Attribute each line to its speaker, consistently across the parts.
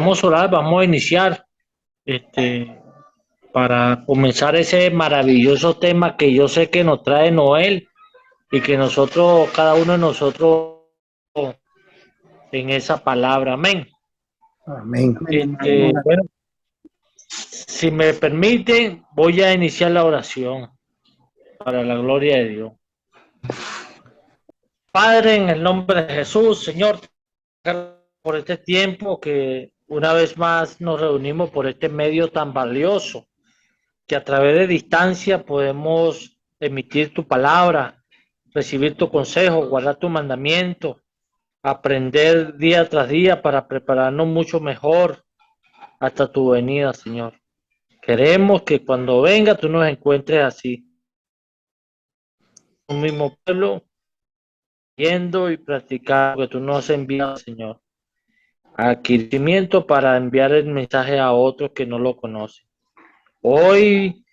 Speaker 1: Vamos a orar, vamos a iniciar este, para comenzar ese maravilloso tema que yo sé que nos trae Noel y que nosotros, cada uno de nosotros, en esa palabra. Amén.
Speaker 2: Amén.
Speaker 1: Bueno, si me permiten, voy a iniciar la oración para la gloria de Dios. Padre, en el nombre de Jesús, Señor, por este tiempo que una vez más nos reunimos por este medio tan valioso, que a través de distancia podemos emitir tu palabra, recibir tu consejo, guardar tu mandamiento, aprender día tras día para prepararnos mucho mejor hasta tu venida, Señor. Queremos que cuando venga tú nos encuentres así, un mismo pueblo, yendo y practicando lo que tú nos has enviado, Señor. Adquirimiento para enviar el mensaje a otros que no lo conocen. Hoy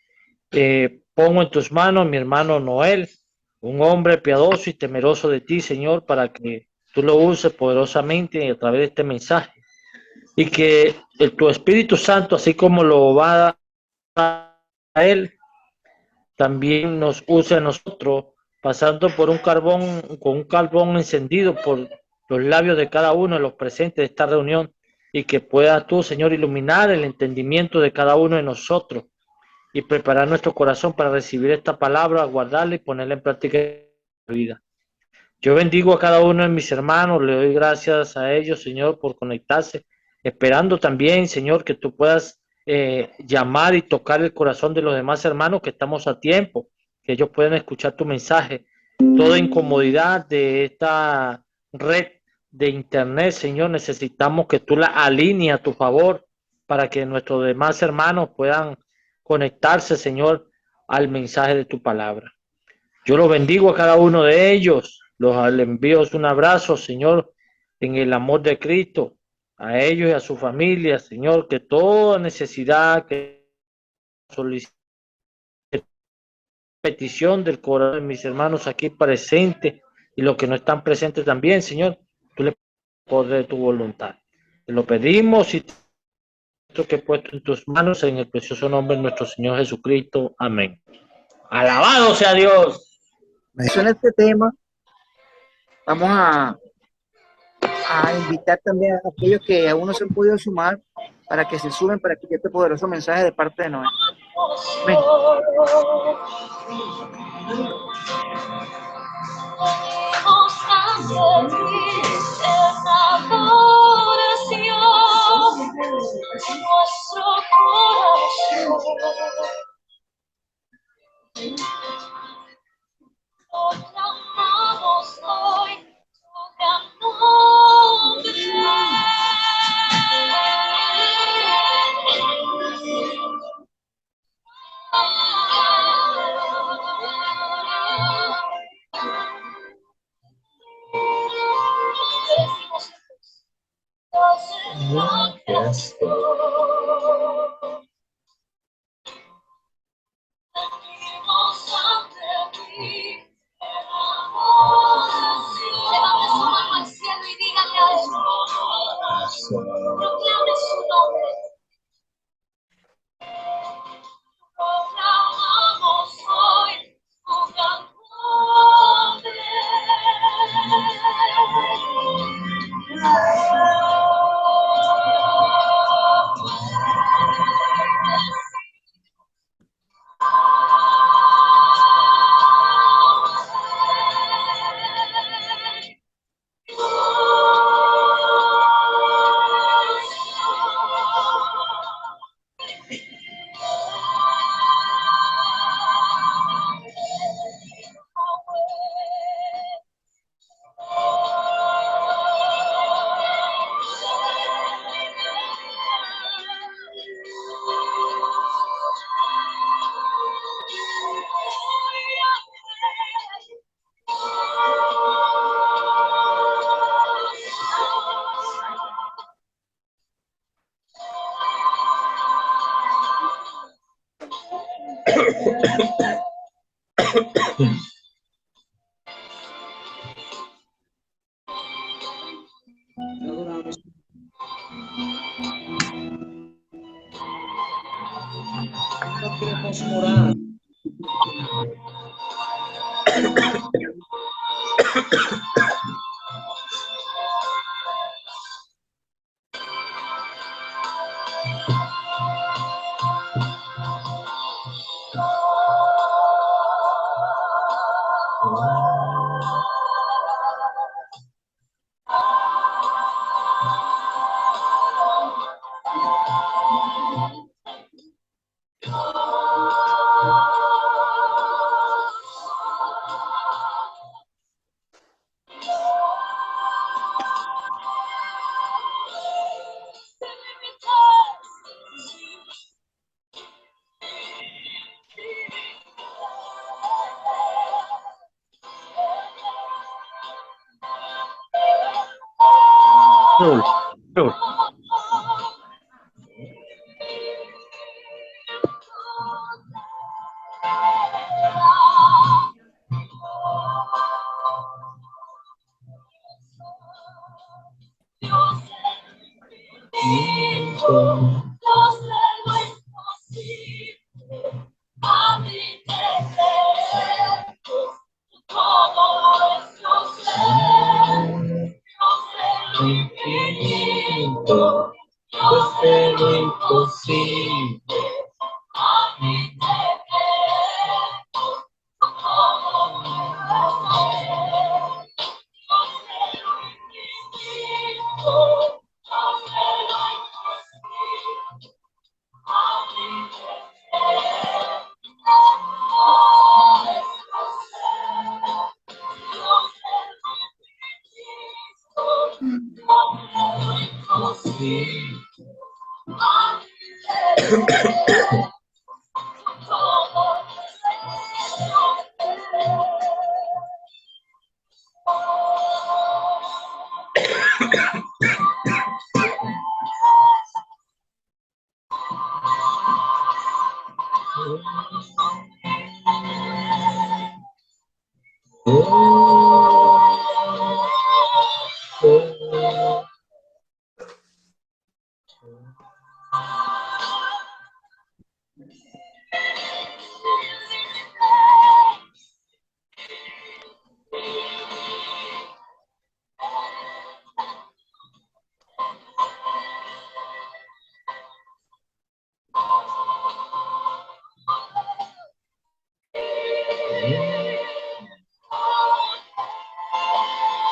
Speaker 1: pongo en tus manos a mi hermano Noel, un hombre piadoso y temeroso de ti, Señor, para que tú lo uses poderosamente a través de este mensaje y que tu Espíritu Santo, así como lo va a dar a él, también nos use a nosotros, pasando por un carbón, con un carbón encendido por los labios de cada uno de los presentes de esta reunión, y que puedas tú, Señor, iluminar el entendimiento de cada uno de nosotros y preparar nuestro corazón para recibir esta palabra, guardarla y ponerla en práctica en la vida. Yo bendigo a cada uno de mis hermanos, le doy gracias a ellos, Señor, por conectarse, esperando también, Señor, que tú puedas llamar y tocar el corazón de los demás hermanos, que estamos a tiempo, que ellos puedan escuchar tu mensaje. Toda incomodidad de esta red de internet, Señor, necesitamos que tú la alinees a tu favor para que nuestros demás hermanos puedan conectarse, Señor, al mensaje de tu palabra. Yo los bendigo a cada uno de ellos, los envío un abrazo, Señor, en el amor de Cristo, a ellos y a su familia, Señor, que toda necesidad, que solicite petición del corazón de mis hermanos aquí presentes y los que no están presentes también, Señor, tú le poder tu voluntad. Te lo pedimos y esto que he puesto en tus manos en el precioso nombre de nuestro Señor Jesucristo. Amén. Alabado sea Dios.
Speaker 2: En este tema vamos a invitar también a aquellos que aún no se han podido sumar para que se sumen para que este poderoso mensaje de parte de Noé. Amén.
Speaker 3: Proclamamos hoy tu gran nombre. Yes. Levante su mano al cielo y dígale a él. Proclame su nombre. Proclamamos hoy su gran nombre.
Speaker 4: queremos morar.
Speaker 1: Harold, Harold,
Speaker 4: Infinito, pues de lo imposible. Sí.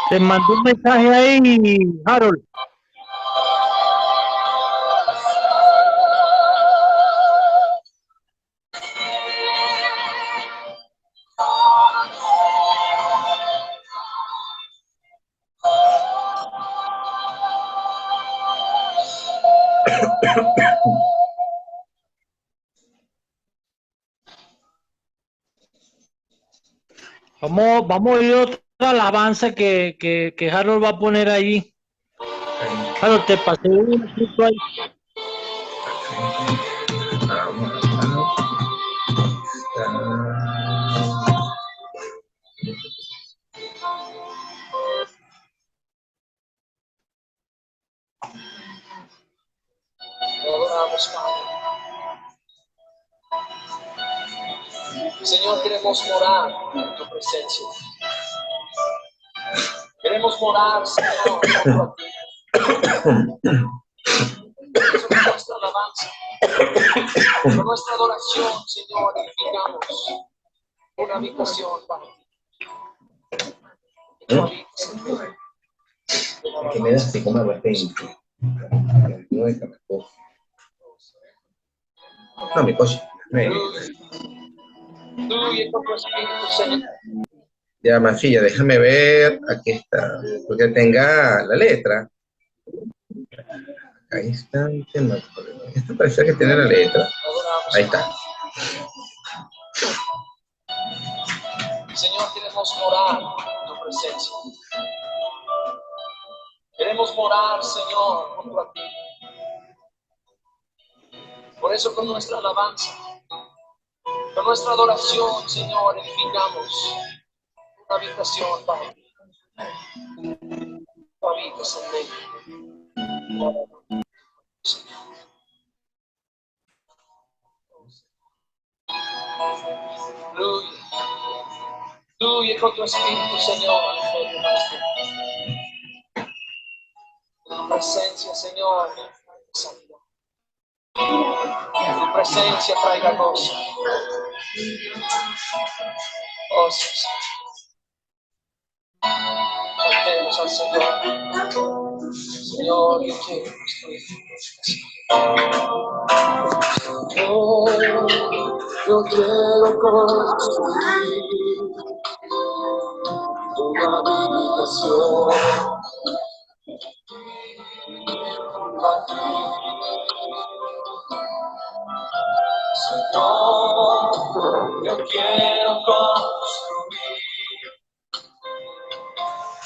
Speaker 1: te mandó un mensaje ahí, Harold. Vamos a ir a otra alabanza que Harold va a poner allí. Harold, te pasé un escrito ahí.
Speaker 4: Adoramos, Padre. Señor, queremos morar en tu presencia. Queremos morar, Señor, junto a ti. Eso es nuestra alabanza. Con nuestra adoración, Señor, edificamos una habitación para ti. Tu habitación.
Speaker 5: Que me das de comer repente. No es cada cosa. No me coche.
Speaker 4: Tú y con tu Espíritu, Señor.
Speaker 5: Ya, Mafilla, déjame ver. Aquí está. Porque tenga la letra. Ahí está el tema. Esto parece que tiene la letra.
Speaker 4: Adoramos.
Speaker 5: Ahí está.
Speaker 4: Señor, queremos morar en tu presencia. Queremos morar, Señor, junto a ti. Por eso con nuestra alabanza, con nuestra adoración, Señor, edificamos una habitación para ti. Tu habitas en medio. Señor. Fluye con tu espíritu, Señor, en medio nuestro. Tu presencia, Señor, traiga sanidad. Tu presencia traiga gozo. Oh, sí, sí. Cantemos al Señor. Señor, yo quiero yo quiero construir una habitación para ti. Señor, yo quiero construir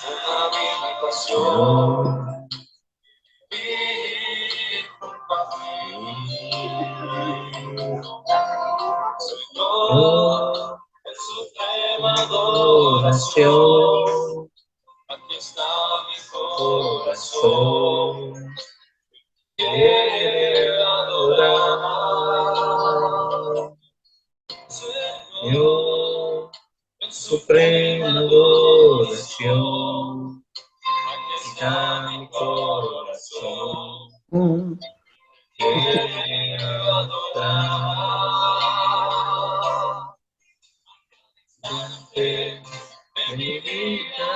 Speaker 4: una habitación. Vivir junto a ti. Señor, en suprema adoración, aquí está mi corazón, quiere adorar. Señor, en suprema adoración, aquí está mi corazón, quiere adorar. De mi vida,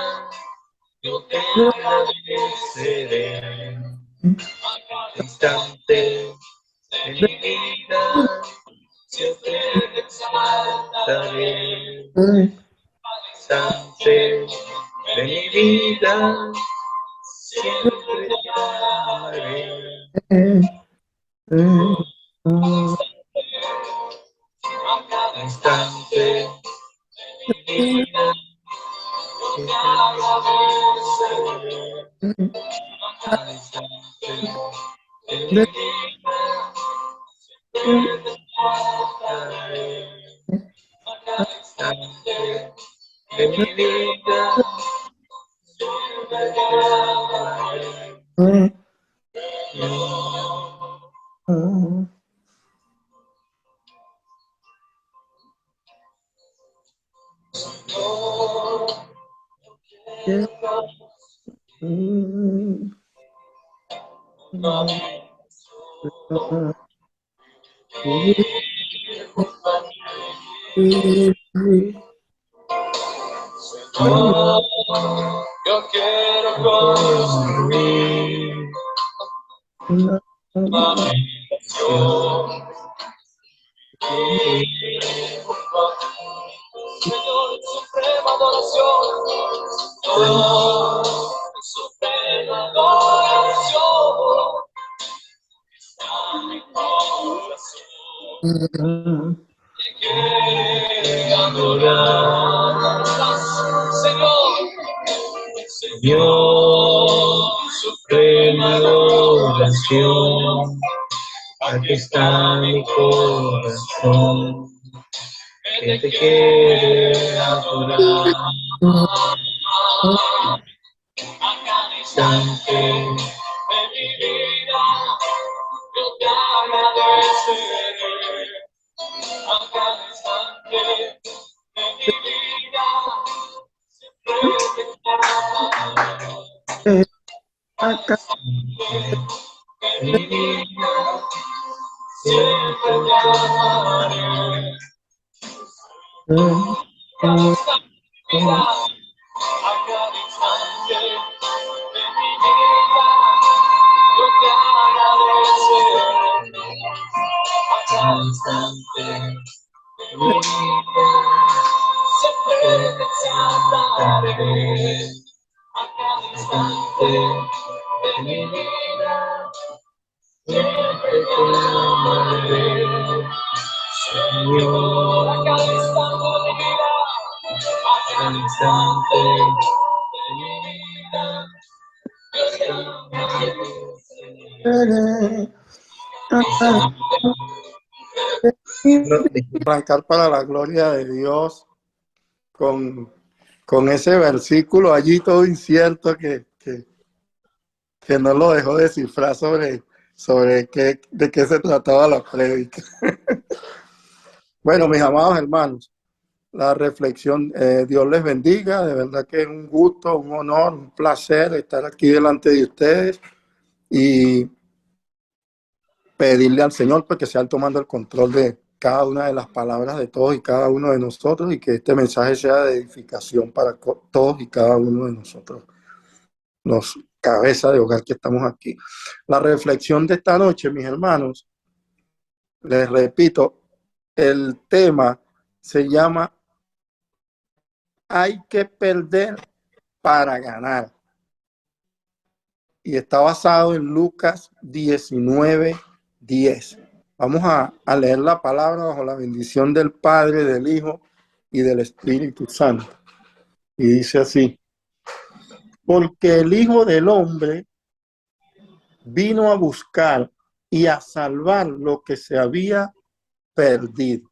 Speaker 4: yo te agradeceré. A cada instante de mi vida, yo te exaltaré. Cada instante de mi vida, siempre te amaré. A cada instante de mi vida, yo te agradeceré. A cada instante de mi vida, siempre te exaltaré. A cada instante de mi vida, siempre te amaré. Yo quiero construir una habitación. Señor, en suprema adoración. Señor, en suprema adoración. Está mi corazón. Y quiere adorar. Señor, Señor, suprema adoración. Aquí está mi corazón, que te quiere adorar. A cada instante de mi vida, yo te agradeceré. A cada instante de mi vida, siempre te amaré. A cada instante de mi vida, siempre te amaré. A cada instante de mi vida, yo te agradeceré. A cada instante de mi vida, siempre te exaltaré. A cada instante de mi vida, siempre te amaré. Señor, a cada instante de mi vida, a cada instante de mi vida, yo te agradeceré.
Speaker 6: Arrancar para la gloria de Dios con ese versículo allí todo incierto que no lo dejó descifrar sobre de qué se trataba la prédica. Bueno, mis amados hermanos, la reflexión. Dios les bendiga, de verdad que es un gusto, un honor, un placer estar aquí delante de ustedes y pedirle al Señor pues, que sea tomando el control de cada una de las palabras de todos y cada uno de nosotros y que este mensaje sea de edificación para todos y cada uno de nosotros, los cabezas de hogar que estamos aquí. La reflexión de esta noche, mis hermanos, les repito, el tema se llama "Hay que perder para ganar" y está basado en Lucas 19:10. Vamos a leer la palabra bajo la bendición del Padre, del Hijo y del Espíritu Santo. Y dice así: porque el Hijo del Hombre vino a buscar y a salvar lo que se había perdido.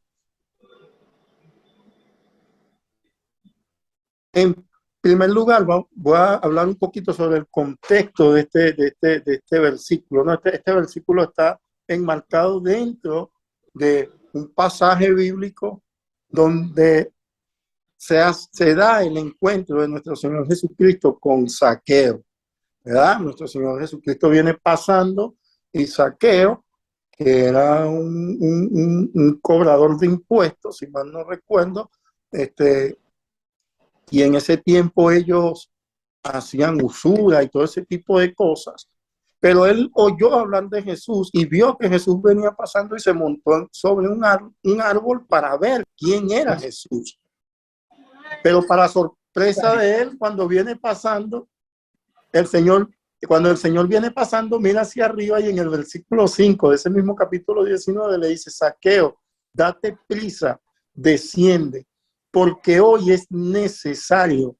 Speaker 6: En primer lugar, voy a hablar un poquito sobre el contexto de este versículo, ¿no? Este versículo está enmarcado dentro de un pasaje bíblico donde se da el encuentro de nuestro Señor Jesucristo con Zaqueo, ¿verdad? Nuestro Señor Jesucristo viene pasando y Zaqueo, que era un cobrador de impuestos, si mal no recuerdo, y en ese tiempo ellos hacían usura y todo ese tipo de cosas. Pero él oyó hablar de Jesús y vio que Jesús venía pasando y se montó sobre un árbol para ver quién era Jesús. Pero para sorpresa de él, cuando viene pasando, cuando el Señor viene pasando, mira hacia arriba y en el versículo 5 de ese mismo capítulo 19 le dice: Zaqueo, date prisa, desciende, porque hoy es necesario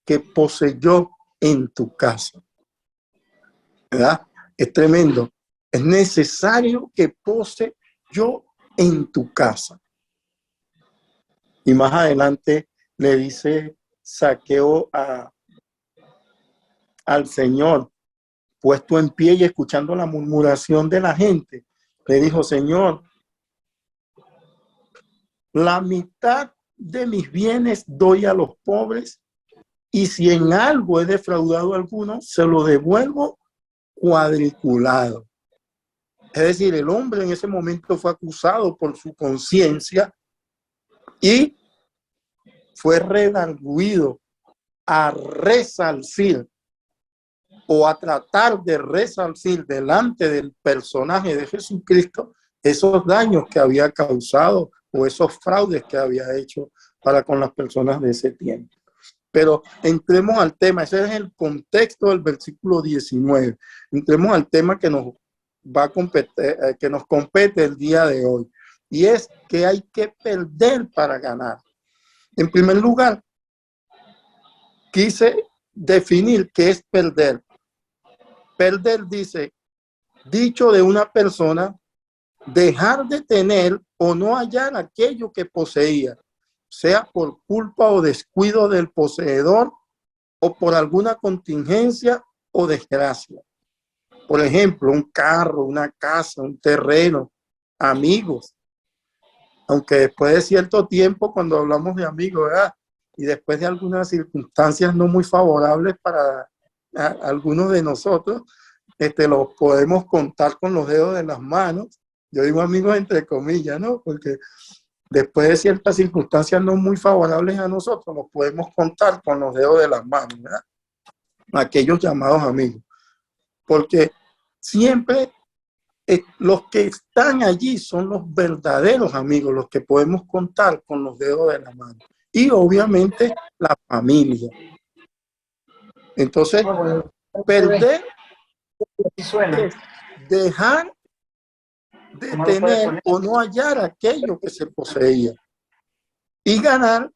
Speaker 6: que pose yo en tu casa. ¿Verdad? Es tremendo. Es necesario que pose yo en tu casa. Y más adelante le dice Zaqueo al Señor, puesto en pie y escuchando la murmuración de la gente, le dijo: Señor, la mitad de mis bienes doy a los pobres, y si en algo he defraudado a alguno, se lo devuelvo cuadriculado. Es decir, el hombre en ese momento fue acusado por su conciencia y fue redarguido a resarcir o a tratar de resarcir delante del personaje de Jesucristo esos daños que había causado o esos fraudes que había hecho para con las personas de ese tiempo. Pero entremos al tema, ese es el contexto del versículo 19. Entremos al tema que nos va a competir, que nos compete el día de hoy, y es que hay que perder para ganar. En primer lugar, quise definir qué es perder. Perder, dice, dicho de una persona, dejar de tener o no hallar aquello que poseía, sea por culpa o descuido del poseedor o por alguna contingencia o desgracia. Por ejemplo, un carro, una casa, un terreno, amigos. Aunque después de cierto tiempo, cuando hablamos de amigos, ¿verdad? Y después de algunas circunstancias no muy favorables para algunos de nosotros, los podemos contar con los dedos de las manos. Yo digo amigos entre comillas, ¿no? Porque después de ciertas circunstancias no muy favorables a nosotros, los podemos contar con los dedos de las manos, ¿verdad? Aquellos llamados amigos. Porque siempre los que están allí son los verdaderos amigos, los que podemos contar con los dedos de la mano. Y obviamente la familia. Entonces, perder es dejar de tener o no hallar aquello que se poseía. Y ganar,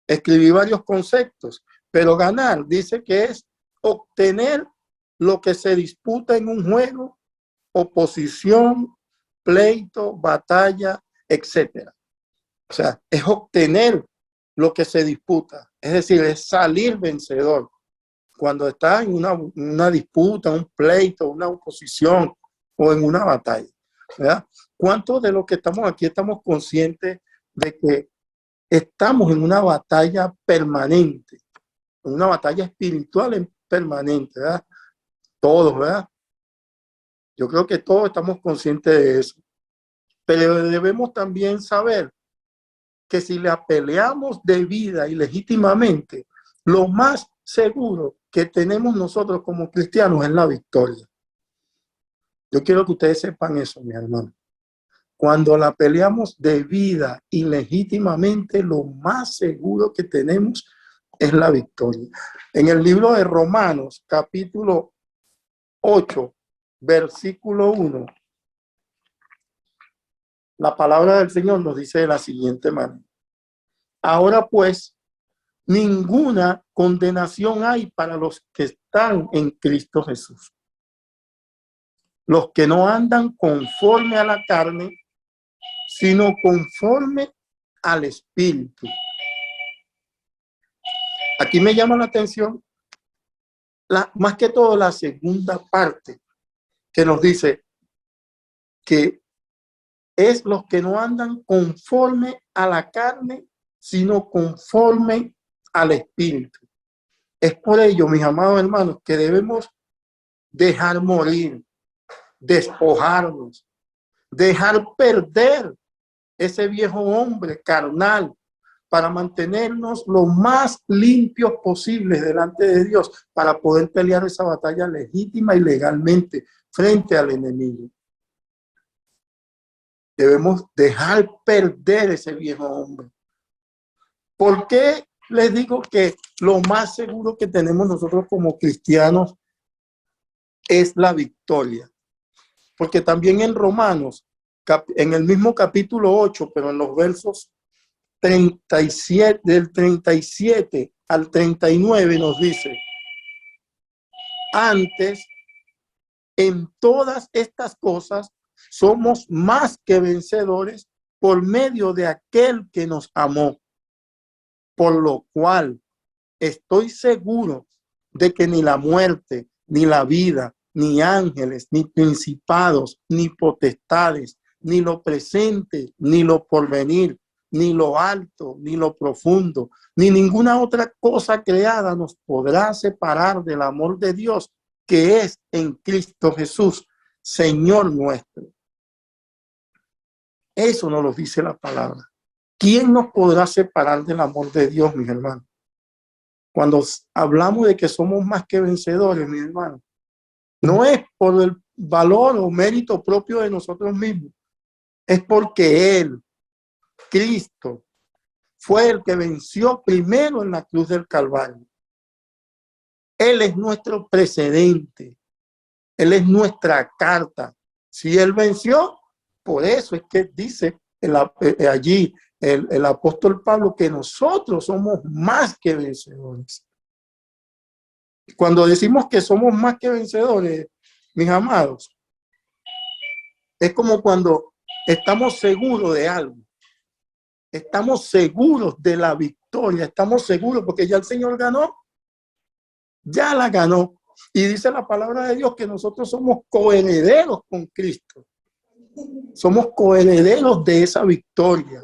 Speaker 6: escribí varios conceptos, pero ganar dice que es obtener lo que se disputa en un juego, oposición, pleito, batalla, etcétera. O sea, es obtener lo que se disputa, es decir, es salir vencedor. Cuando está en una disputa, un pleito, una oposición o en una batalla, ¿verdad? ¿Cuántos de los que estamos aquí estamos conscientes de que estamos en una batalla permanente, en una batalla espiritual permanente, ¿verdad? Todos, ¿verdad? Yo creo que todos estamos conscientes de eso. Pero debemos también saber que si la peleamos de vida y legítimamente, lo más seguro que tenemos nosotros como cristianos es la victoria. Yo quiero que ustedes sepan eso, mi hermano. Cuando la peleamos de vida y legítimamente, lo más seguro que tenemos es la victoria. En el libro de Romanos, capítulo 8, versículo 1, la palabra del Señor nos dice de la siguiente manera. Ahora pues, ninguna condenación hay para los que están en Cristo Jesús. Los que no andan conforme a la carne, sino conforme al Espíritu. Aquí me llama la atención, más que todo la segunda parte, que nos dice que es los que no andan conforme a la carne, sino conforme al Espíritu. Es por ello, mis amados hermanos, que debemos dejar morir, despojarnos, dejar perder ese viejo hombre carnal para mantenernos lo más limpios posibles delante de Dios, para poder pelear esa batalla legítima y legalmente frente al enemigo. Debemos dejar perder ese viejo hombre. ¿Por qué les digo que lo más seguro que tenemos nosotros como cristianos es la victoria? Porque también en Romanos, en el mismo capítulo 8, pero en los versos 37, del 37 al 39 nos dice: antes, en todas estas cosas, somos más que vencedores por medio de aquel que nos amó. Por lo cual estoy seguro de que ni la muerte, ni la vida, ni ángeles, ni principados, ni potestades, ni lo presente, ni lo porvenir, ni lo alto, ni lo profundo, ni ninguna otra cosa creada nos podrá separar del amor de Dios que es en Cristo Jesús, Señor nuestro. Eso nos lo dice la palabra. ¿Quién nos podrá separar del amor de Dios, mis hermanos? Cuando hablamos de que somos más que vencedores, mis hermanos, no es por el valor o mérito propio de nosotros mismos, es porque Él, Cristo, fue el que venció primero en la cruz del Calvario. Él es nuestro precedente, Él es nuestra carta. Si Él venció, por eso es que dice allí el apóstol Pablo que nosotros somos más que vencedores. Cuando decimos que somos más que vencedores, mis amados, es como cuando estamos seguros de algo. Estamos seguros de la victoria, estamos seguros porque ya el Señor ganó, ya la ganó. Y dice la palabra de Dios que nosotros somos coherederos con Cristo. Somos coherederos de esa victoria.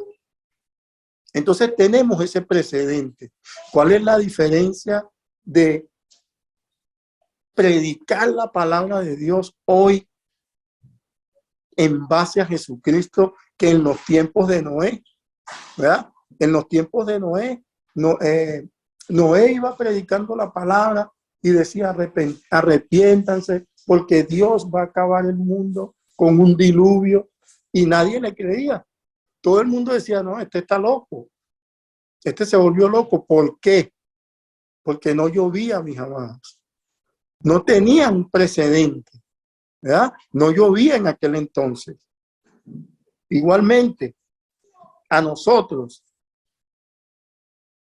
Speaker 6: Entonces tenemos ese precedente. ¿Cuál es la diferencia de predicar la palabra de Dios hoy en base a Jesucristo que en los tiempos de Noé? ¿Verdad? En los tiempos de Noé, Noé iba predicando la palabra y decía: arrepiéntanse porque Dios va a acabar el mundo con un diluvio, y nadie le creía. Todo el mundo decía: no, este está loco, este se volvió loco. ¿Por qué? Porque no llovía, mis amados. No tenían un precedente, ¿verdad? No llovía en aquel entonces. Igualmente, a nosotros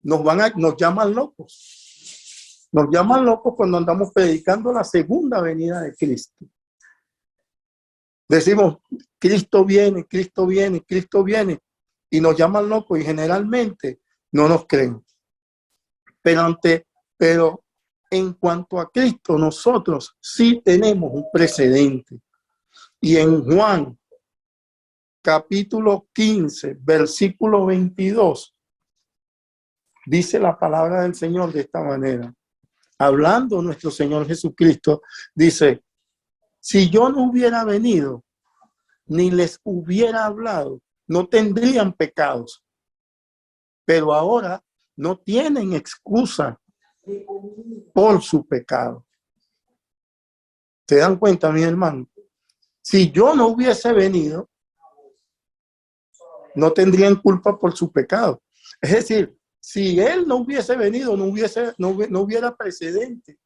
Speaker 6: nos llaman locos. Nos llaman locos cuando andamos predicando la segunda venida de Cristo. Decimos: Cristo viene, Cristo viene, Cristo viene. Y nos llaman locos y generalmente no nos creen. Pero en cuanto a Cristo, nosotros sí tenemos un precedente. Y en Juan, capítulo 15, versículo 22, dice la palabra del Señor de esta manera. Hablando nuestro Señor Jesucristo, dice, si yo no hubiera venido, ni les hubiera hablado, no tendrían pecados. Pero ahora no tienen excusa por su pecado. ¿Se dan cuenta, mis hermanos? Si yo no hubiese venido, no tendrían culpa por su pecado. Es decir, si él no hubiese venido, no hubiera precedente.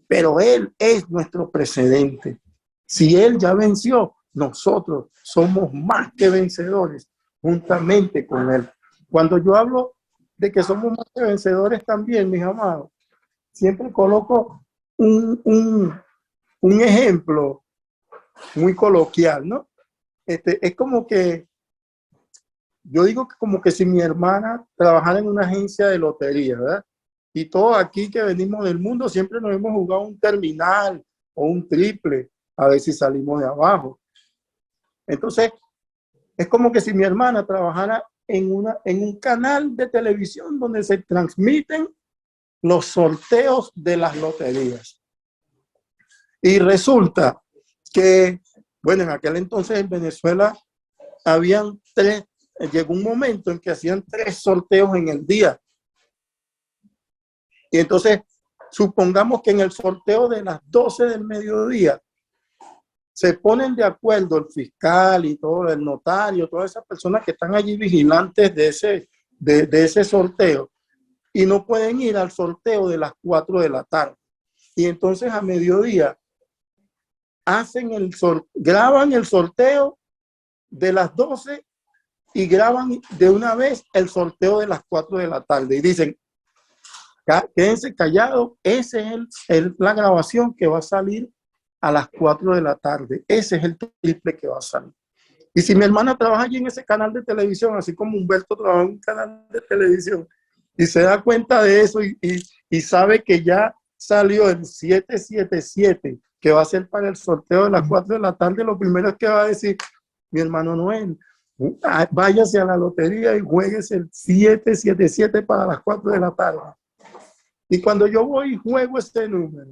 Speaker 6: Pero él es nuestro precedente. Si él ya venció, nosotros somos más que vencedores juntamente con él. Cuando yo hablo de que somos más que vencedores también, mis amados, siempre coloco un ejemplo muy coloquial, ¿no? Es como que, yo digo que como que si mi hermana trabajara en una agencia de lotería, ¿verdad? Y todos aquí que venimos del mundo siempre nos hemos jugado un terminal o un triple, a ver si salimos de abajo. Entonces, es como que si mi hermana trabajara en un canal de televisión donde se transmiten los sorteos de las loterías. Y resulta que, bueno, en aquel entonces en Venezuela habían llegó un momento en que hacían 3 sorteos en el día. Y entonces, supongamos que en el sorteo de las 12 del mediodía se ponen de acuerdo el fiscal y todo, el notario, todas esas personas que están allí vigilantes de ese sorteo, y no pueden ir al sorteo de las 4 de la tarde. Y entonces a mediodía graban el sorteo de las 12 y graban de una vez el sorteo de las 4 de la tarde y dicen, quédense callados, esa es la grabación que va a salir a las 4 de la tarde. Ese es el triple que va a salir. Y si mi hermana trabaja allí en ese canal de televisión, así como Humberto trabaja en un canal de televisión, y se da cuenta de eso y sabe que ya salió el 777, que va a ser para el sorteo de las 4 de la tarde, lo primero es que va a decir, mi hermano Noel, váyase a la lotería y jueguese el 777 para las 4 de la tarde. Y cuando yo voy y juego ese número,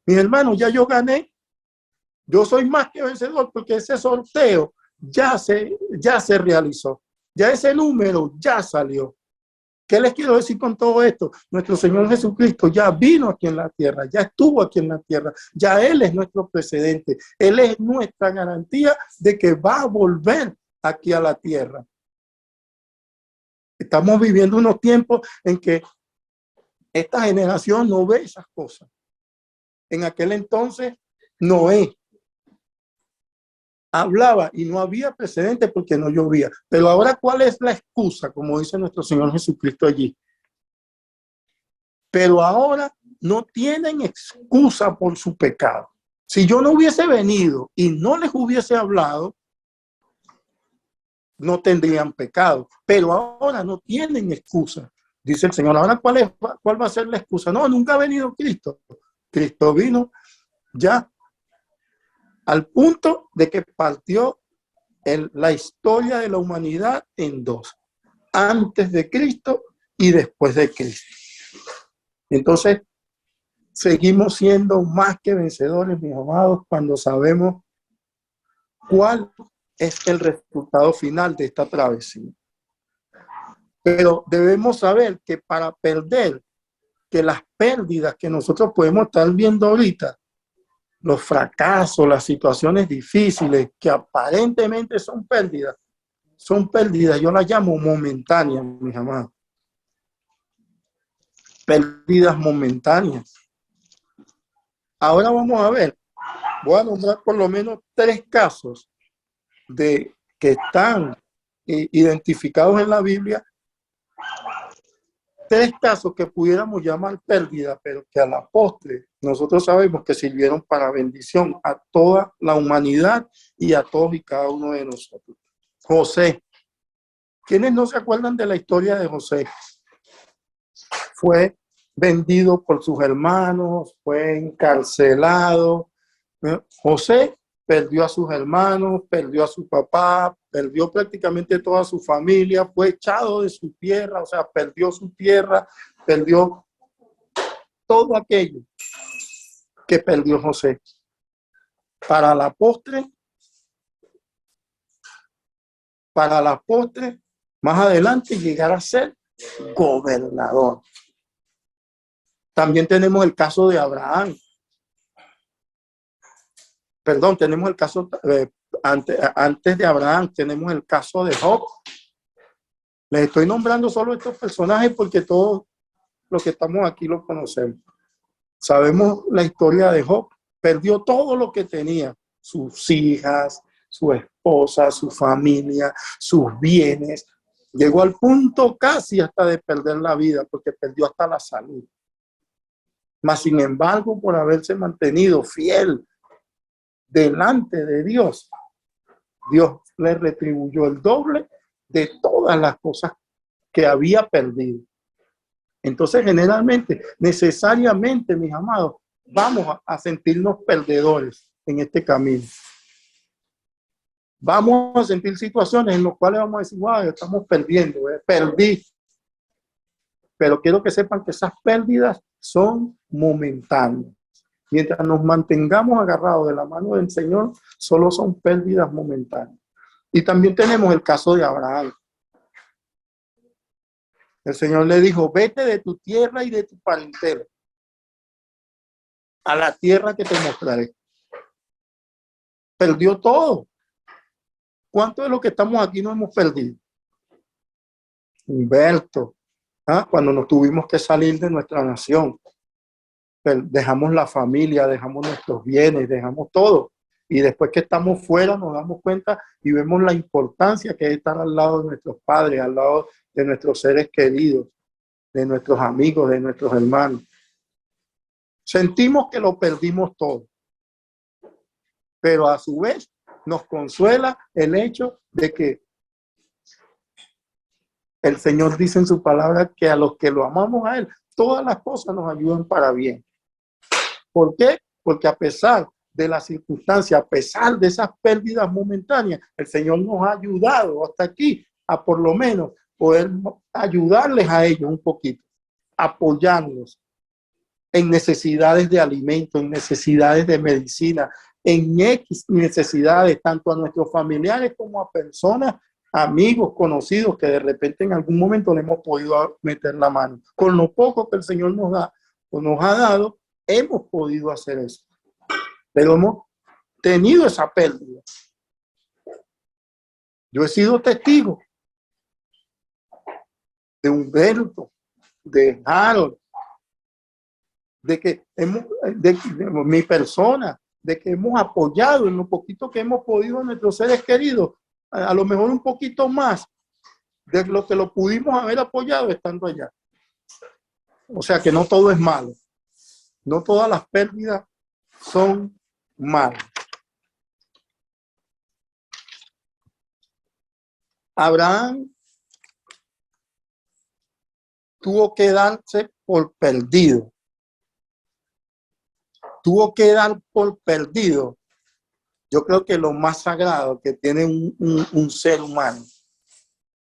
Speaker 6: mis hermanos, ya yo gané. Yo soy más que vencedor porque ese sorteo ya se realizó. Ya ese número ya salió. ¿Qué les quiero decir con todo esto? Nuestro Señor Jesucristo ya vino aquí en la tierra, ya estuvo aquí en la tierra, ya Él es nuestro precedente. Él es nuestra garantía de que va a volver aquí a la tierra. Estamos viviendo unos tiempos en que esta generación no ve esas cosas. En aquel entonces, Noé hablaba y no había precedente porque no llovía. Pero ahora, ¿cuál es la excusa? Como dice nuestro Señor Jesucristo allí. Pero ahora no tienen excusa por su pecado. Si yo no hubiese venido y no les hubiese hablado, no tendrían pecado. Pero ahora no tienen excusa. Dice el Señor. Ahora, ¿cuál va a ser la excusa? No, nunca ha venido Cristo. Cristo vino ya al punto de que partió la historia de la humanidad en 2, antes de Cristo y después de Cristo. Entonces, seguimos siendo más que vencedores, mis amados, cuando sabemos cuál es el resultado final de esta travesía. Pero debemos saber que para perder, que las pérdidas que nosotros podemos estar viendo ahorita, los fracasos, las situaciones difíciles que aparentemente son pérdidas, yo las llamo momentáneas, mis amados. Pérdidas momentáneas. Ahora vamos a ver, voy a nombrar por lo menos 3 casos que están identificados en la Biblia, 3 casos que pudiéramos llamar pérdida, pero que a la postre nosotros sabemos que sirvieron para bendición a toda la humanidad y a todos y cada uno de nosotros. José. ¿Quiénes no se acuerdan de la historia de José? Fue vendido por sus hermanos, fue encarcelado. José perdió a sus hermanos, perdió a su papá, perdió prácticamente toda su familia, fue echado de su tierra, o sea, perdió su tierra, perdió todo aquello que perdió José. Para la postre, más adelante llegar a ser gobernador. También tenemos el caso de Abraham. Perdón, tenemos el caso, antes de Abraham, tenemos el caso de Job. Les estoy nombrando solo estos personajes porque todos los que estamos aquí los conocemos. Sabemos la historia de Job. Perdió todo lo que tenía, sus hijas, su esposa, su familia, sus bienes. Llegó al punto casi hasta de perder la vida porque perdió hasta la salud. Mas, sin embargo, por haberse mantenido fiel delante de Dios, Dios le retribuyó el doble de todas las cosas que había perdido. Entonces, generalmente, necesariamente, mis amados, vamos a sentirnos perdedores en este camino. Vamos a sentir situaciones en las cuales vamos a decir, wow, estamos perdiendo, perdí. Pero quiero que sepan que esas pérdidas son momentáneas. Mientras nos mantengamos agarrados de la mano del Señor, solo son pérdidas momentáneas. Y también tenemos el caso de Abraham. El Señor le dijo, vete de tu tierra y de tu parentela a la tierra que te mostraré. Perdió todo. ¿Cuánto de lo que estamos aquí no hemos perdido? Humberto, cuando nos tuvimos que salir de nuestra nación, dejamos la familia, dejamos nuestros bienes, dejamos todo. Y después que estamos fuera nos damos cuenta y vemos la importancia que es estar al lado de nuestros padres, al lado de nuestros seres queridos, de nuestros amigos, de nuestros hermanos. Sentimos que lo perdimos todo. Pero a su vez nos consuela el hecho de que el Señor dice en su palabra que a los que lo amamos a Él, todas las cosas nos ayudan para bien. ¿Por qué? Porque a pesar de las circunstancias, a pesar de esas pérdidas momentáneas, el Señor nos ha ayudado hasta aquí a por lo menos poder ayudarles a ellos un poquito, apoyarlos en necesidades de alimento, en necesidades de medicina, en X necesidades, tanto a nuestros familiares como a personas, amigos, conocidos, que de repente en algún momento le hemos podido meter la mano. Con lo poco que el Señor nos da o nos ha dado, hemos podido hacer eso. Pero hemos tenido esa pérdida. Yo he sido testigo de Humberto, de Harold, de mi persona, de que hemos apoyado en lo poquito que hemos podido a nuestros seres queridos, a lo mejor un poquito más de lo que lo pudimos haber apoyado estando allá. O sea que no todo es malo. No todas las pérdidas son malas. Abraham tuvo que darse por perdido. Tuvo que dar por perdido. Yo creo que lo más sagrado que tiene un ser humano,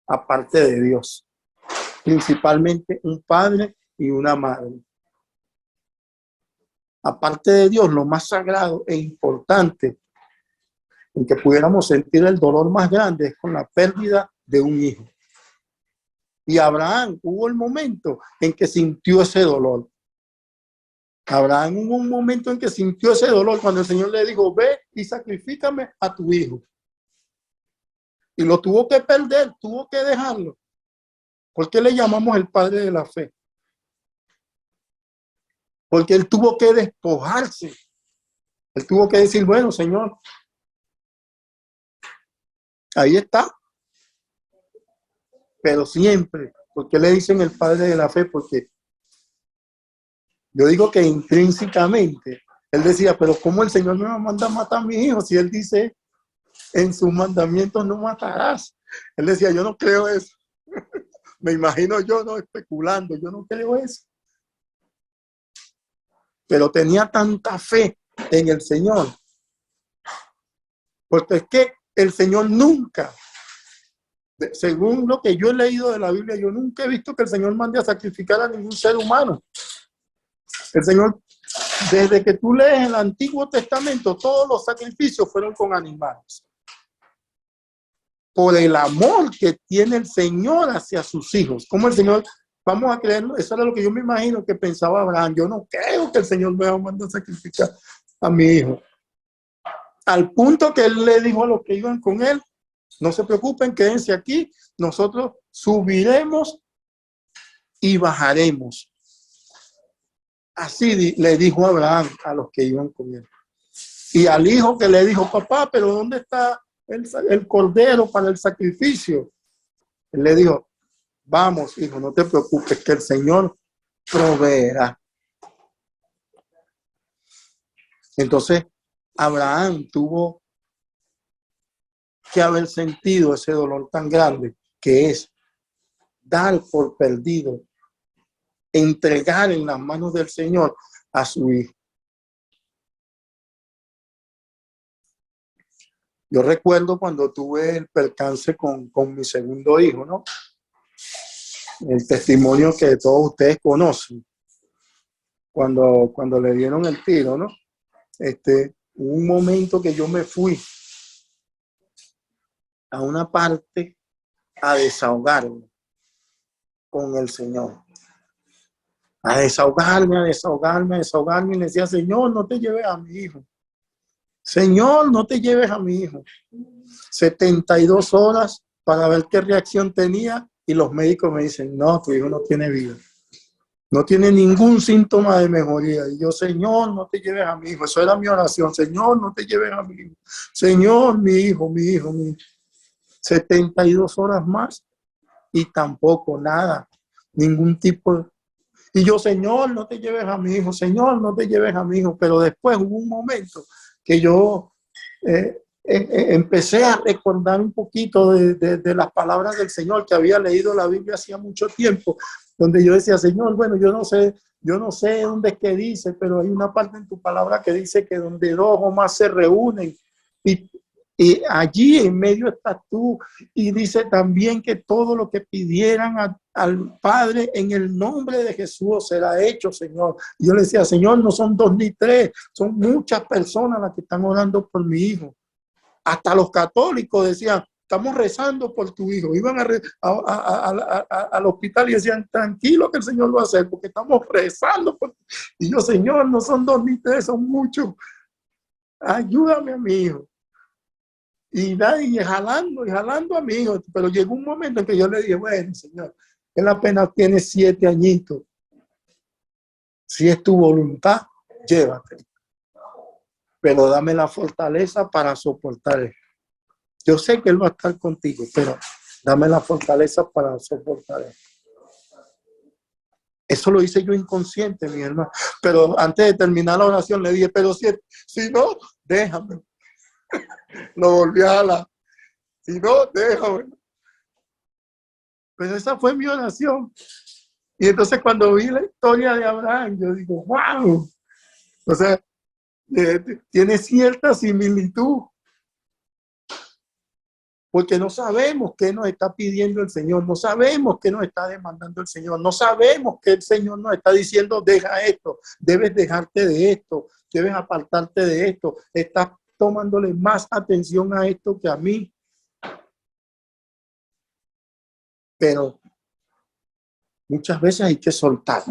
Speaker 6: aparte de Dios, principalmente un padre y una madre. Aparte de Dios, lo más sagrado e importante en que pudiéramos sentir el dolor más grande es con la pérdida de un hijo. Y Abraham hubo el momento en que sintió ese dolor. Abraham hubo un momento en que sintió ese dolor cuando el Señor le dijo, ve y sacrifícame a tu hijo. Y lo tuvo que perder, tuvo que dejarlo. ¿Por qué le llamamos el padre de la fe? Porque él tuvo que despojarse. Él tuvo que decir, bueno, Señor, ahí está. Pero siempre, ¿por qué le dicen el padre de la fe? Porque yo digo que intrínsecamente, él decía, pero ¿cómo el Señor me va a mandar a matar a mi hijo? Si él dice, en sus mandamientos no matarás. Él decía, yo no creo eso. Me imagino yo, no especulando, yo no creo eso. Pero tenía tanta fe en el Señor Porque es que el Señor nunca, según lo que yo he leído de la Biblia, yo nunca he visto que el Señor mande a sacrificar a ningún ser humano. El Señor, desde que tú lees el Antiguo Testamento, todos los sacrificios fueron con animales. Por el amor que tiene el Señor hacia sus hijos. Como el Señor, vamos a creerlo, eso era lo que yo me imagino que pensaba Abraham. Yo no creo que el Señor me va a mandar a sacrificar a mi hijo. Al punto que él le dijo a los que iban con él, no se preocupen, quédense aquí, nosotros subiremos y bajaremos. Así le dijo Abraham a los que iban con él. Y al hijo que le dijo, papá, pero ¿dónde está el cordero para el sacrificio? Él le dijo, vamos, hijo, no te preocupes, que el Señor proveerá. Entonces, Abraham tuvo que haber sentido ese dolor tan grande que es dar por perdido, entregar en las manos del Señor a su hijo. Yo recuerdo cuando tuve el percance con mi segundo hijo, ¿no? El testimonio que todos ustedes conocen. Cuando le dieron el tiro, ¿no? Un momento que yo me fui a una parte a desahogarme con el Señor. A desahogarme, y le decía, Señor, no te lleves a mi hijo. Señor, no te lleves a mi hijo. 72 horas para ver qué reacción tenía y los médicos me dicen, no, tu hijo no tiene vida. No tiene ningún síntoma de mejoría. Y yo, Señor, no te lleves a mi hijo. Eso era mi oración. Señor, no te lleves a mi hijo. Señor, mi hijo. 72 horas más y tampoco nada. Ningún tipo de... Y yo, Señor, no te lleves a mi hijo. Señor, no te lleves a mi hijo. Pero después hubo un momento que yo empecé a recordar un poquito de las palabras del Señor, que había leído la Biblia hacía mucho tiempo, donde yo decía, Señor, bueno, yo no sé dónde es que dice, pero hay una parte en tu palabra que dice que donde dos o más se reúnen, y allí en medio estás tú, y dice también que todo lo que pidieran al Padre en el nombre de Jesús será hecho, Señor. Y yo le decía, Señor, no son 2 ni 3, son muchas personas las que están orando por mi hijo. Hasta los católicos decían, estamos rezando por tu hijo. Iban al hospital y decían, tranquilo que el Señor lo va a hacer, porque estamos rezando por... Y yo, Señor, no son 2 ni 3, son muchos. Ayúdame a mi hijo. Y jalando a mi hijo. Pero llegó un momento en que yo le dije, bueno, Señor, él apenas tiene 7 añitos. Si es tu voluntad, llévate. Pero dame la fortaleza para soportar esto. Yo sé que él va a estar contigo, pero dame la fortaleza para soportar esto. Eso lo hice yo inconsciente, mi hermano. Pero antes de terminar la oración le dije, pero si no, déjame. Lo volví a jalar. Si no, déjame. Pero esa fue mi oración. Y entonces cuando vi la historia de Abraham, yo digo, wow. O sea, tiene cierta similitud. Porque no sabemos qué nos está pidiendo el Señor, no sabemos qué nos está demandando el Señor, no sabemos que el Señor nos está diciendo, deja esto, debes dejarte de esto, debes apartarte de esto, estás tomándole más atención a esto que a mí. Pero muchas veces hay que soltar,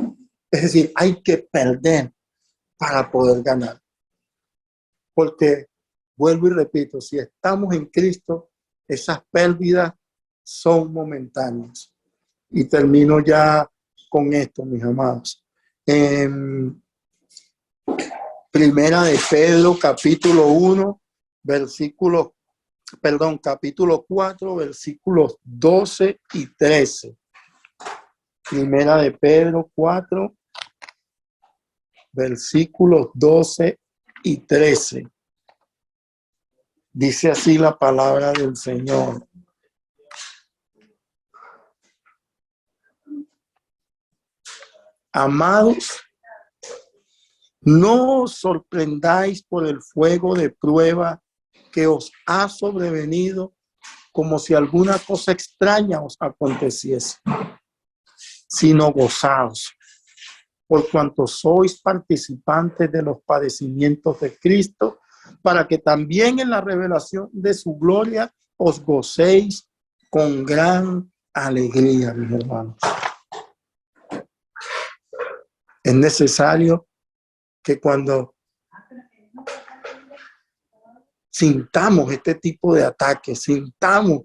Speaker 6: es decir, hay que perder para poder ganar. Porque, vuelvo y repito, si estamos en Cristo, esas pérdidas son momentáneas. Y termino ya con esto, mis amados. Primera de Pedro, capítulo 4, versículos 12 y 13. Primera de Pedro 4, versículos 12 y 13. Dice así la palabra del Señor. Amados, no os sorprendáis por el fuego de prueba que os ha sobrevenido como si alguna cosa extraña os aconteciese, sino gozaos, por cuanto sois participantes de los padecimientos de Cristo, para que también en la revelación de su gloria os gocéis con gran alegría, mis hermanos. Es necesario que cuando sintamos este tipo de ataques, sintamos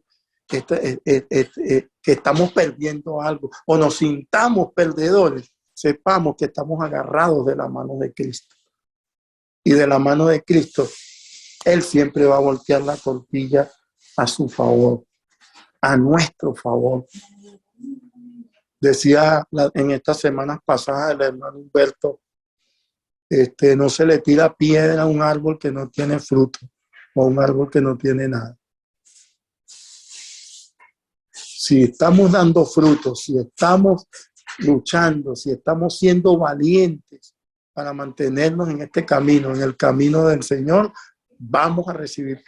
Speaker 6: que estamos perdiendo algo o nos sintamos perdedores, sepamos que estamos agarrados de la mano de Cristo. Y de la mano de Cristo, Él siempre va a voltear la tortilla a su favor, a nuestro favor. Decía en estas semanas pasadas el hermano Humberto, no se le tira piedra a un árbol que no tiene fruto o a un árbol que no tiene nada. Si estamos dando frutos, si estamos luchando, si estamos siendo valientes para mantenernos en este camino, en el camino del Señor, vamos a recibir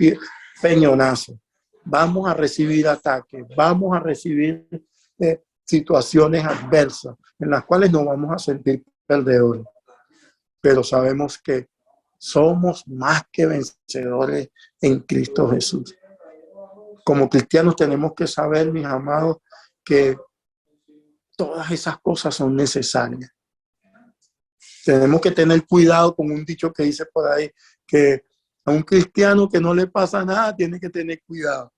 Speaker 6: peñonazos, vamos a recibir ataques, vamos a recibir situaciones adversas en las cuales nos vamos a sentir perdedores. Pero sabemos que somos más que vencedores en Cristo Jesús. Como cristianos tenemos que saber, mis amados, que todas esas cosas son necesarias. Tenemos que tener cuidado con un dicho que dice por ahí, que a un cristiano que no le pasa nada tiene que tener cuidado,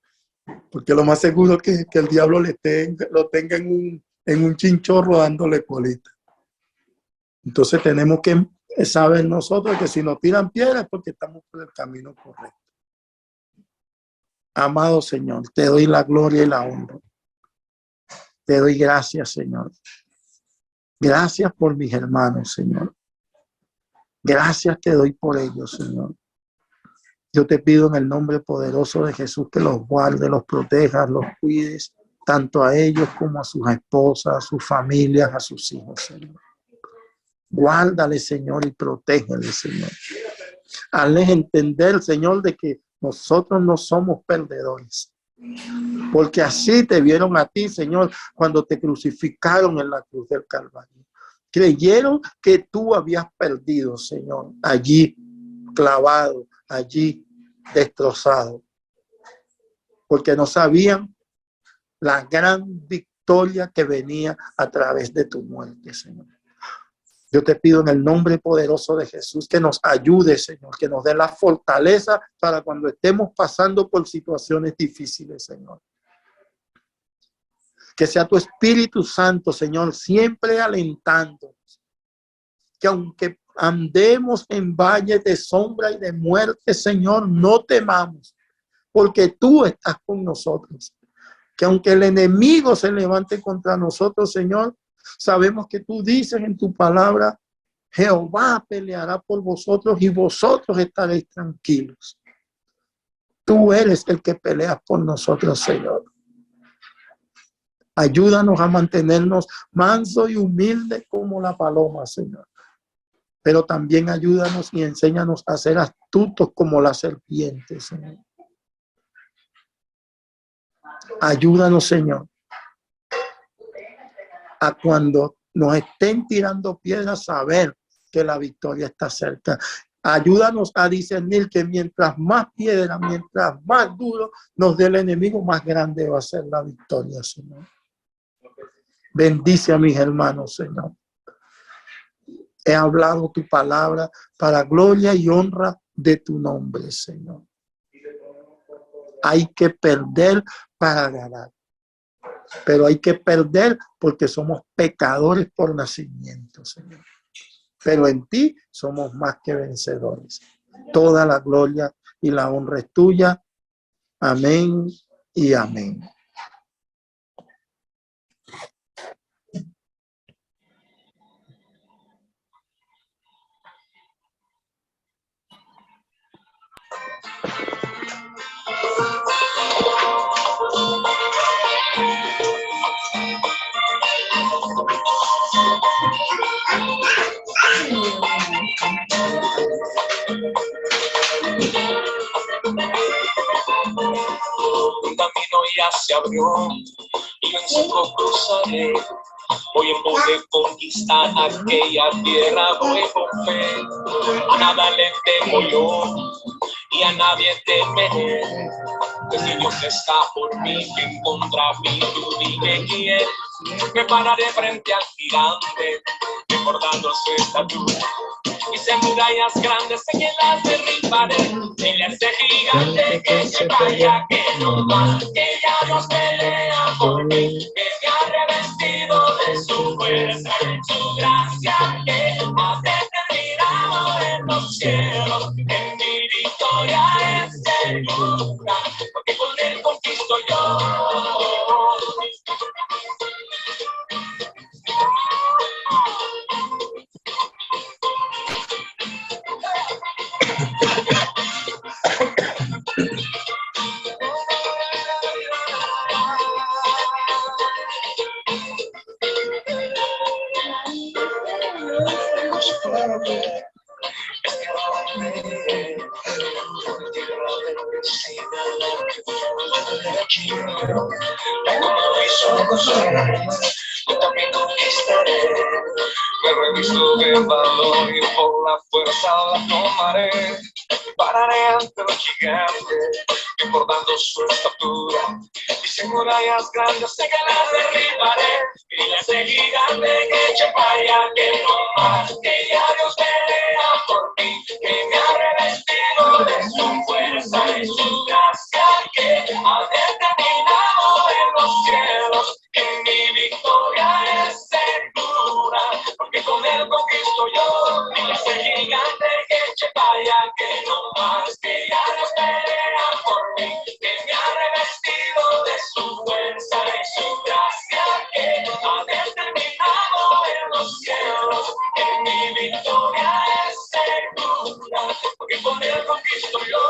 Speaker 6: porque lo más seguro es que el diablo lo tenga en un chinchorro dándole colita. Entonces tenemos que saber nosotros que si nos tiran piedras es porque estamos por el camino correcto. Amado Señor, te doy la gloria y la honra. Te doy gracias, Señor. Gracias por mis hermanos, Señor. Gracias te doy por ellos, Señor. Yo te pido en el nombre poderoso de Jesús que los guardes, los protejas, los cuides, tanto a ellos como a sus esposas, a sus familias, a sus hijos, Señor. Guárdale, Señor, y protégele, Señor. Hazles entender, Señor, de que nosotros no somos perdedores. Porque así te vieron a ti, Señor, cuando te crucificaron en la cruz del Calvario. Creyeron que tú habías perdido, Señor, allí clavado, allí destrozado. Porque no sabían la gran victoria que venía a través de tu muerte, Señor. Yo te pido en el nombre poderoso de Jesús que nos ayude, Señor, que nos dé la fortaleza para cuando estemos pasando por situaciones difíciles, Señor. Que sea tu Espíritu Santo, Señor, siempre alentándonos. Que aunque andemos en valles de sombra y de muerte, Señor, no temamos, porque tú estás con nosotros. Que aunque el enemigo se levante contra nosotros, Señor, sabemos que tú dices en tu palabra, Jehová peleará por vosotros y vosotros estaréis tranquilos. Tú eres el que peleas por nosotros, Señor. Ayúdanos a mantenernos mansos y humildes como la paloma, Señor. Pero también ayúdanos y enséñanos a ser astutos como la serpiente, Señor. Ayúdanos, Señor, a cuando nos estén tirando piedras, saber que la victoria está cerca. Ayúdanos a discernir que mientras más piedra, mientras más duro nos dé el enemigo, más grande va a ser la victoria, Señor. Bendice a mis hermanos, Señor. He hablado tu palabra para gloria y honra de tu nombre, Señor. Hay que perder para ganar. Pero hay que perder porque somos pecadores por nacimiento, Señor. Pero en ti somos más que vencedores. Toda la gloria y la honra es tuya. Amén y amén.
Speaker 4: Un camino ya se abrió y yo en seco cruzaré. Voy en pos de conquistar aquella tierra, voy con fe. A nada le temo yo y a nadie temeré. Pues si Dios está por mí, en contra mí, tú dime quién. Me pararé frente al gigante, recordando su estatura. Hice murallas grandes, sé que las derribaré. Él es el gigante que se vaya, que no más, que ya Dios pelea por mí, que me ha revestido de su fuerza, de su gracia, que ha determinado en los cielos, que mi victoria es segura, porque con él conquisto yo. Yo también conquistaré, me revisto de valor y por la fuerza la tomaré. Pararé ante los gigantes, importando su estatura. Hice murallas grandes, sé que las derribaré. Y le ese gigante que eche para allá, que no más, que ya Dios pelea por mí, que me ha revestido de su fuerza y su gracia, que ha determinado en los cielos, que mi victoria es segura, porque con él conquisto yo. Y ese gigante que eche para allá, que no más, que ya Dios pelea por mí, que me ha revestido de su fuerza y su gracia, que ha determinado en los cielos, que mi victoria es segura, porque con él conquisto yo.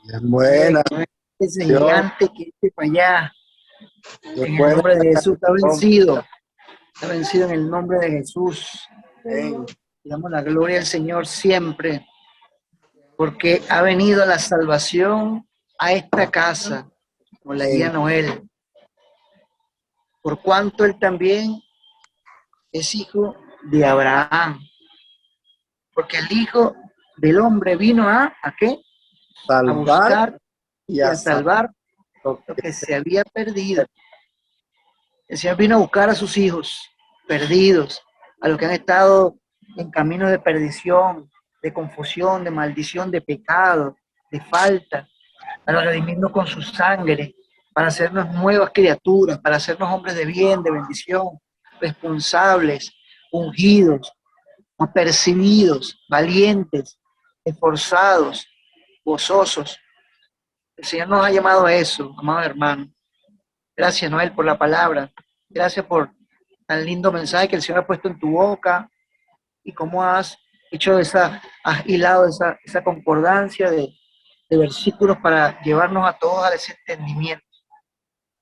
Speaker 6: Bien buena.
Speaker 2: Ese
Speaker 6: Dios,
Speaker 2: gigante que esté para allá,
Speaker 6: Dios
Speaker 2: en el
Speaker 6: buena.
Speaker 2: nombre de Jesús, está vencido en el nombre de Jesús.
Speaker 6: Amén.
Speaker 2: Le damos la gloria al Señor siempre, porque ha venido la salvación a esta casa, como la guía Noel, por cuanto él también es hijo de Abraham, porque el Hijo del Hombre vino ¿a qué? A
Speaker 6: Salvar
Speaker 2: buscar
Speaker 6: y
Speaker 2: y a salvar lo que se había perdido. El Señor vino a buscar a sus hijos perdidos, a los que han estado en caminos de perdición, de confusión, de maldición, de pecado, de falta, para redimirnos con su sangre, para hacernos nuevas criaturas, para hacernos hombres de bien, de bendición, responsables, ungidos, apercibidos, valientes, esforzados, gozosos. El Señor nos ha llamado a eso, amado hermano. Gracias, Noel, por la palabra. Gracias por tan lindo mensaje que el Señor ha puesto en tu boca y cómo has has hilado esa concordancia de versículos para llevarnos a todos a ese entendimiento.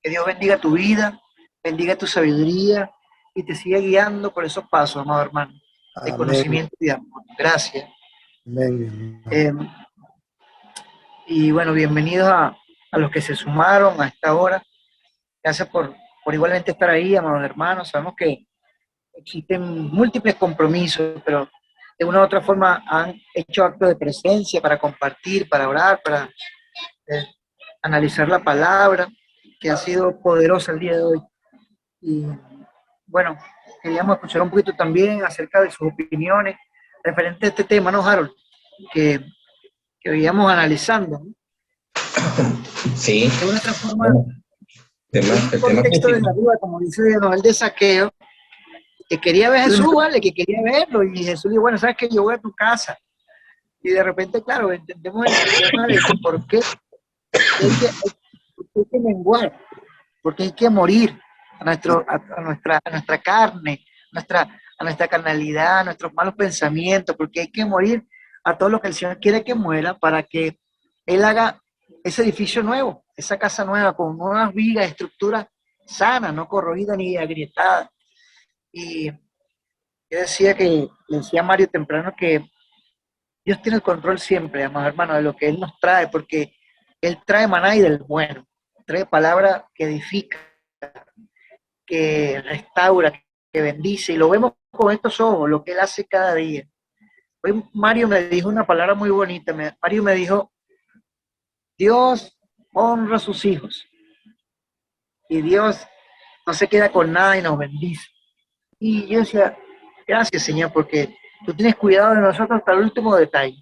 Speaker 2: Que Dios bendiga tu vida, bendiga tu sabiduría y te siga guiando por esos pasos, amado hermano, de
Speaker 6: Amén.
Speaker 2: conocimiento y de amor. Gracias.
Speaker 6: Amén.
Speaker 2: Y bueno, bienvenidos a los que se sumaron a esta hora. Gracias por igualmente estar ahí, amados hermanos. Sabemos que existen múltiples compromisos, pero de una u otra forma han hecho actos de presencia para compartir, para orar, para analizar la palabra, que ha sido poderosa el día de hoy. Y bueno, queríamos escuchar un poquito también acerca de sus opiniones referente a este tema, ¿no, Harold? Que veíamos analizando, ¿no?
Speaker 5: Sí.
Speaker 2: De una otra forma,
Speaker 5: El
Speaker 2: el
Speaker 5: tema
Speaker 2: contexto de la duda, como dice Noel de Saqueo, que quería ver a Jesús, ¿vale? Que quería verlo, y Jesús dijo, bueno, sabes que yo voy a tu casa. Y de repente, claro, entendemos el tema de por qué hay que menguar, porque hay que morir a nuestra carne, a nuestra carnalidad, a nuestros malos pensamientos, porque hay que morir a todo lo que el Señor quiere que muera para que Él haga ese edificio nuevo, esa casa nueva con nuevas vigas, estructuras sanas, no corroídas ni agrietadas. Y yo decía le decía a Mario temprano que Dios tiene el control siempre, amados hermanos, de lo que Él nos trae, porque Él trae maná y del bueno, trae palabra que edifica, que restaura, que bendice, y lo vemos con estos ojos, lo que Él hace cada día. Hoy Mario me dijo una palabra muy bonita, Mario me dijo, Dios honra a sus hijos, y Dios no se queda con nada y nos bendice. Y yo decía, gracias Señor, porque tú tienes cuidado de nosotros hasta el último detalle.